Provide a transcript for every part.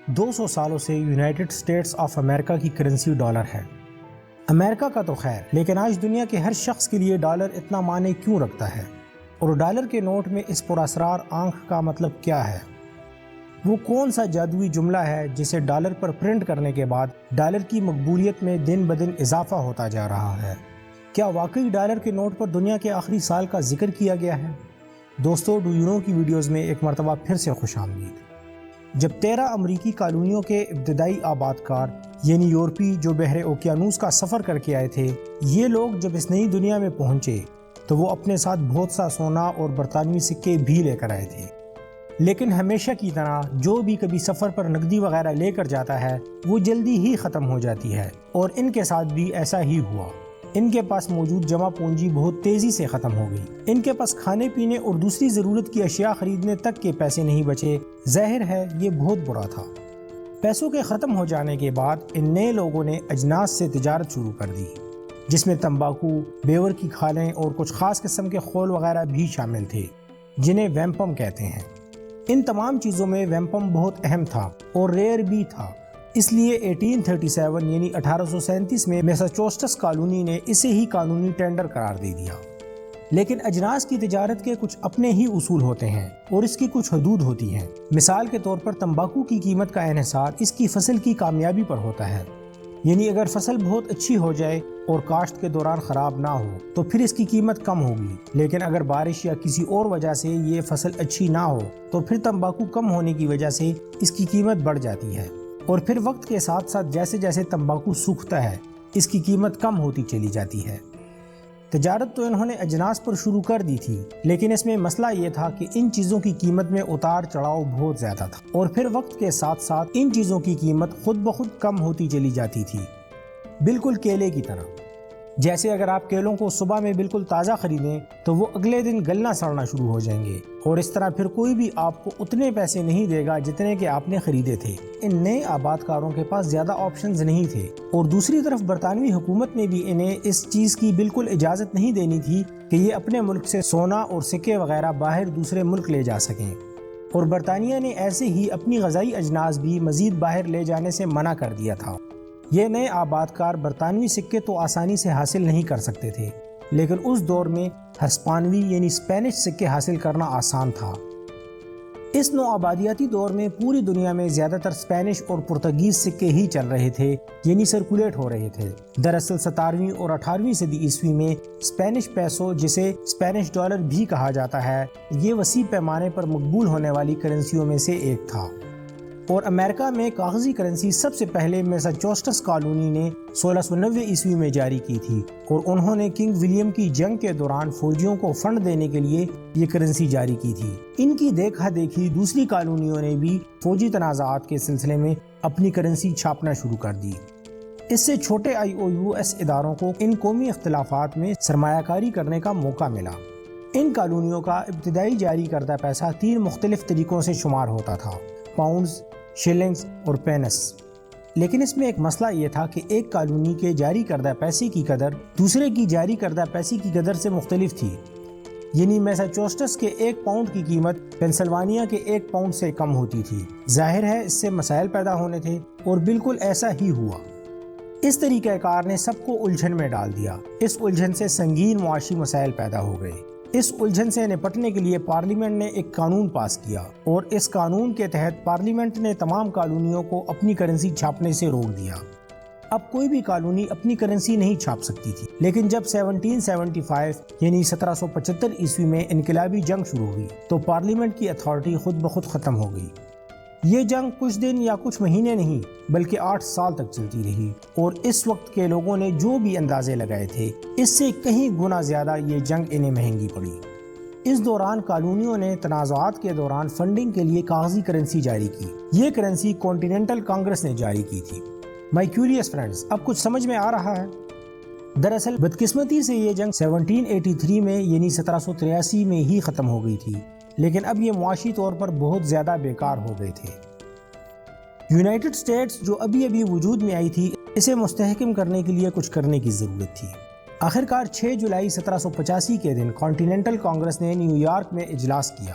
200 سالوں سے United States of America کی کرنسی ڈالر ہے۔ امریکہ کا تو خیر، لیکن آج دنیا کے ہر شخص کے لیے ڈالر اتنا معنی کیوں رکھتا ہے؟ اور ڈالر کے نوٹ میں اس پراسرار آنکھ کا مطلب کیا ہے؟ وہ کون سا جادوئی جملہ ہے جسے ڈالر پر پرنٹ کرنے کے بعد ڈالر کی مقبولیت میں دن بدن اضافہ ہوتا جا رہا ہے؟ کیا واقعی ڈالر کے نوٹ پر دنیا کے آخری سال کا ذکر کیا گیا ہے؟ دوستو، ڈو یو نو کی ویڈیوز میں ایک مرتبہ پھر سے خوش آمدید۔ جب 13 امریکی کالونیوں کے ابتدائی آباد کار یعنی یورپی جو بحر اوقیانوس کا سفر کر کے آئے تھے، یہ لوگ جب اس نئی دنیا میں پہنچے تو وہ اپنے ساتھ بہت سا سونا اور برطانوی سکے بھی لے کر آئے تھے۔ لیکن ہمیشہ کی طرح جو بھی کبھی سفر پر نقدی وغیرہ لے کر جاتا ہے وہ جلدی ہی ختم ہو جاتی ہے، اور ان کے ساتھ بھی ایسا ہی ہوا۔ ان کے پاس موجود جمع پونجی بہت تیزی سے ختم ہو گئی۔ ان کے پاس کھانے پینے اور دوسری ضرورت کی اشیاء خریدنے تک کے پیسے نہیں بچے۔ ظاہر ہے یہ بہت برا تھا۔ پیسوں کے ختم ہو جانے کے بعد ان نئے لوگوں نے اجناس سے تجارت شروع کر دی، جس میں تمباکو، بیور کی کھالیں اور کچھ خاص قسم کے خول وغیرہ بھی شامل تھے، جنہیں ویمپم کہتے ہیں۔ ان تمام چیزوں میں ویمپم بہت اہم تھا اور ریئر بھی تھا، اس لیے 1837 یعنی 1837 میں میساچوسٹس کالونی نے اسے ہی قانونی ٹینڈر قرار دے دیا۔ لیکن اجناس کی تجارت کے کچھ اپنے ہی اصول ہوتے ہیں اور اس کی کچھ حدود ہوتی ہیں۔ مثال کے طور پر تمباکو کی قیمت کا انحصار اس کی فصل کی کامیابی پر ہوتا ہے، یعنی اگر فصل بہت اچھی ہو جائے اور کاشت کے دوران خراب نہ ہو تو پھر اس کی قیمت کم ہوگی، لیکن اگر بارش یا کسی اور وجہ سے یہ فصل اچھی نہ ہو تو پھر تمباکو کم ہونے کی وجہ سے اس کی قیمت بڑھ جاتی ہے، اور پھر وقت کے ساتھ ساتھ جیسے جیسے تمباکو سوکھتا ہے اس کی قیمت کم ہوتی چلی جاتی ہے۔ تجارت تو انہوں نے اجناس پر شروع کر دی تھی، لیکن اس میں مسئلہ یہ تھا کہ ان چیزوں کی قیمت میں اتار چڑھاؤ بہت زیادہ تھا، اور پھر وقت کے ساتھ ساتھ ان چیزوں کی قیمت خود بخود کم ہوتی چلی جاتی تھی، بالکل کیلے کی طرح۔ جیسے اگر آپ کیلوں کو صبح میں بالکل تازہ خریدیں تو وہ اگلے دن گلنا سڑنا شروع ہو جائیں گے، اور اس طرح پھر کوئی بھی آپ کو اتنے پیسے نہیں دے گا جتنے کہ آپ نے خریدے تھے۔ ان نئے آباد کاروں کے پاس زیادہ آپشنز نہیں تھے، اور دوسری طرف برطانوی حکومت نے بھی انہیں اس چیز کی بالکل اجازت نہیں دینی تھی کہ یہ اپنے ملک سے سونا اور سکے وغیرہ باہر دوسرے ملک لے جا سکیں، اور برطانیہ نے ایسے ہی اپنی غذائی اجناس بھی مزید باہر لے جانے سے منع کر دیا تھا۔ یہ نئے آباد کار برطانوی سکے تو آسانی سے حاصل نہیں کر سکتے تھے، لیکن اس دور میں ہسپانوی یعنی اسپینش سکے حاصل کرنا آسان تھا۔ اس نو آبادیاتی دور میں پوری دنیا میں زیادہ تر اسپینش اور پرتگیز سکے ہی چل رہے تھے، یعنی سرکولیٹ ہو رہے تھے۔ دراصل 17ویں اور 18ویں صدی عیسوی میں اسپینش پیسو، جسے اسپینش ڈالر بھی کہا جاتا ہے، یہ وسیع پیمانے پر مقبول ہونے والی کرنسیوں میں سے ایک تھا۔ اور امریکہ میں کاغذی کرنسی سب سے پہلے میساچوسٹس کالونی نے 1690 عیسوی میں جاری کی تھی، اور انہوں نے کنگ ولیم کی جنگ کے دوران فوجیوں کو فنڈ دینے کے لیے یہ کرنسی جاری کی تھی۔ ان کی دیکھا دیکھی دوسری کالونیوں نے بھی فوجی تنازعات کے سلسلے میں اپنی کرنسی چھاپنا شروع کر دی۔ اس سے چھوٹے IOUS اداروں کو ان قومی اختلافات میں سرمایہ کاری کرنے کا موقع ملا۔ ان کالونیوں کا ابتدائی جاری کردہ پیسہ 3 مختلف طریقوں سے شمار ہوتا تھا: پاؤنڈز، شلنگز اور پینس۔ لیکن اس میں ایک مسئلہ یہ تھا کہ ایک کالونی کے جاری کردہ پیسے کی قدر دوسرے کی جاری کردہ پیسے کی قدر سے مختلف تھی، یعنی میساچوسٹس کے 1 پاؤنڈ کی قیمت پینسلوانیا کے 1 پاؤنڈ سے کم ہوتی تھی۔ ظاہر ہے اس سے مسائل پیدا ہونے تھے، اور بالکل ایسا ہی ہوا۔ اس طریقہ کار نے سب کو الجھن میں ڈال دیا۔ اس الجھن سے سنگین معاشی مسائل پیدا ہو گئے۔ اس الجھن سے نپٹنے کے لیے پارلیمنٹ نے ایک قانون پاس کیا، اور اس قانون کے تحت پارلیمنٹ نے تمام کالونیوں کو اپنی کرنسی چھاپنے سے روک دیا۔ اب کوئی بھی کالونی اپنی کرنسی نہیں چھاپ سکتی تھی۔ لیکن جب 1775 یعنی 1775 عیسوی میں انقلابی جنگ شروع ہوئی تو پارلیمنٹ کی اتھارٹی خود بخود ختم ہو گئی۔ یہ جنگ کچھ دن یا کچھ مہینے نہیں بلکہ 8 سال تک چلتی رہی، اور اس وقت کے لوگوں نے جو بھی اندازے لگائے تھے اس سے کہیں گنا زیادہ یہ جنگ انہیں مہنگی پڑی۔ اس دوران کالونیوں نے تنازعات کے دوران فنڈنگ کے لیے کاغذی کرنسی جاری کی۔ یہ کرنسی کانٹیننٹل کانگریس نے جاری کی تھی۔ مائی کیوریس فرینڈز، اب کچھ سمجھ میں آ رہا ہے؟ دراصل بدقسمتی سے یہ جنگ 1783 میں یعنی 1783 میں ہی ختم ہو گئی تھی، لیکن اب یہ معاشی طور پر بہت زیادہ بیکار ہو گئے تھے۔ یونائٹڈ اسٹیٹس جو ابھی وجود میں آئی تھی، اسے مستحکم کرنے کے لیے کچھ کرنے کی ضرورت تھی۔ آخرکار 6 جولائی 1785 کے دن کانٹیننٹل کانگریس نے نیو یارک میں اجلاس کیا۔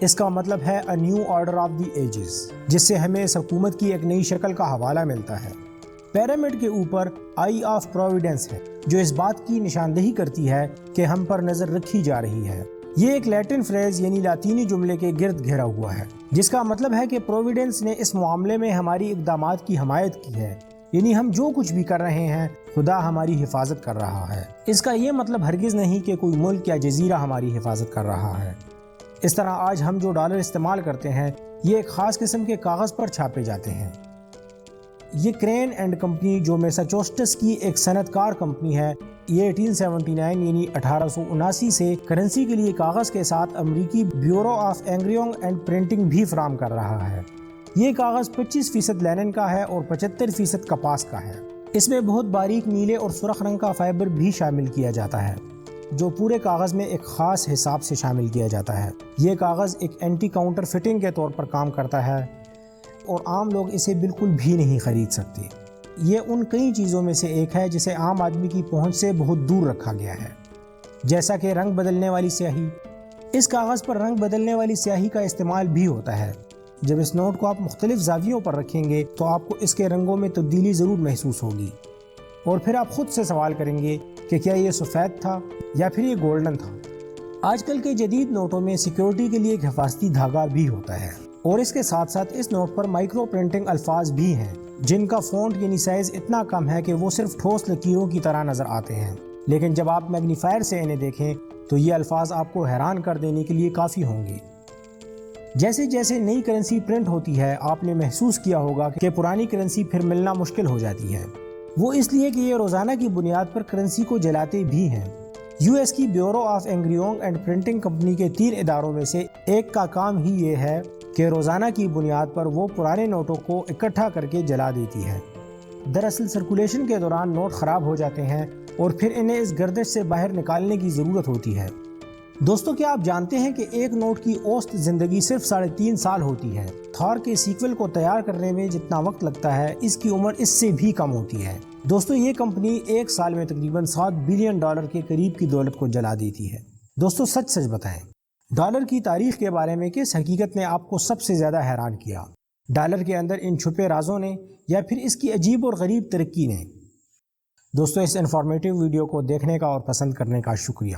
اس کا مطلب ہے a new order of the ages, جس سے ہمیں اس حکومت کی ایک نئی شکل کا حوالہ ملتا ہے۔ پیرامڈ کے اوپر آئی آف پروویڈنس ہے، جو اس بات کی نشاندہی کرتی ہے کہ ہم پر نظر رکھی جا رہی ہے۔ یہ ایک لیٹن فریز یعنی لاطینی جملے کے گرد گھرا ہوا ہے، جس کا مطلب ہے کہ پروویڈنس نے اس معاملے میں ہماری اقدامات کی حمایت کی ہے، یعنی ہم جو کچھ بھی کر رہے ہیں خدا ہماری حفاظت کر رہا ہے۔ اس کا یہ مطلب ہرگز نہیں کہ کوئی ملک یا جزیرہ ہماری حفاظت کر رہا ہے۔ اس طرح آج ہم جو ڈالر استعمال کرتے ہیں یہ ایک خاص قسم کے کاغذ پر چھاپے جاتے ہیں۔ یہ کرین اینڈ کمپنی جو میساچوسٹس کی ایک صنعت کار کمپنی ہے، یہ 1879 یعنی 1879 سے کرنسی کے لیے کاغذ کے ساتھ امریکی bureau of engraving and printing بھی فراہم کر رہا ہے۔ یہ کاغذ 25% لینن کا ہے اور 75% کپاس کا ہے۔ اس میں بہت باریک نیلے اور سرخ رنگ کا فائبر بھی شامل کیا جاتا ہے، جو پورے کاغذ میں ایک خاص حساب سے شامل کیا جاتا ہے۔ یہ کاغذ ایک اینٹی کاؤنٹر فٹنگ کے طور پر کام کرتا ہے اور عام لوگ اسے بالکل بھی نہیں خرید سکتے۔ یہ ان کئی چیزوں میں سے ایک ہے جسے عام آدمی کی پہنچ سے بہت دور رکھا گیا ہے، جیسا کہ رنگ بدلنے والی سیاہی۔ اس کاغذ پر رنگ بدلنے والی سیاہی کا استعمال بھی ہوتا ہے۔ جب اس نوٹ کو آپ مختلف زاویوں پر رکھیں گے تو آپ کو اس کے رنگوں میں تبدیلی ضرور محسوس ہوگی، اور پھر آپ خود سے سوال کریں گے کہ کیا یہ سفید تھا یا پھر یہ گولڈن تھا۔ آج کل کے جدید نوٹوں میں سیکیورٹی کے لیے ایک حفاظتی دھاگا بھی ہوتا ہے، اور اس کے ساتھ ساتھ اس نوٹ پر مائکرو پرنٹنگ الفاظ بھی ہیں، جن کا فونٹ یعنی سائز اتنا کم ہے کہ وہ صرف ٹھوس لکیروں کی طرح نظر آتے ہیں، لیکن جب آپ میگنیفائر سے انہیں دیکھیں تو یہ الفاظ آپ کو حیران کر دینے کے لیے کافی ہوں گے۔ جیسے جیسے نئی کرنسی پرنٹ ہوتی ہے آپ نے محسوس کیا ہوگا کہ پرانی کرنسی پھر ملنا مشکل ہو جاتی ہے۔ وہ اس لیے کہ یہ روزانہ کی بنیاد پر کرنسی کو جلاتے بھی ہیں۔ یو ایس کی bureau of engraving and printing company کے 3 اداروں میں سے ایک کا کام ہی یہ ہے کہ روزانہ کی بنیاد پر وہ پرانے نوٹوں کو اکٹھا کر کے جلا دیتی ہے۔ دراصل سرکولیشن کے دوران نوٹ خراب ہو جاتے ہیں اور پھر انہیں اس گردش سے باہر نکالنے کی ضرورت ہوتی ہے۔ دوستو، کیا آپ جانتے ہیں کہ ایک نوٹ کی اوسط زندگی صرف 3.5 سال ہوتی ہے؟ تھار کے سیکول کو تیار کرنے میں جتنا وقت لگتا ہے اس کی عمر اس سے بھی کم ہوتی ہے۔ دوستو، یہ کمپنی ایک سال میں تقریباً $7 بلین کے قریب کی دولت کو جلا دیتی ہے۔ دوستو، سچ بتائیں، ڈالر کی تاریخ کے بارے میں کس حقیقت نے آپ کو سب سے زیادہ حیران کیا؟ ڈالر کے اندر ان چھپے رازوں نے یا پھر اس کی عجیب اور غریب ترقی نے؟ دوستو، اس انفارمیٹیو ویڈیو کو دیکھنے کا اور پسند کرنے کا شکریہ۔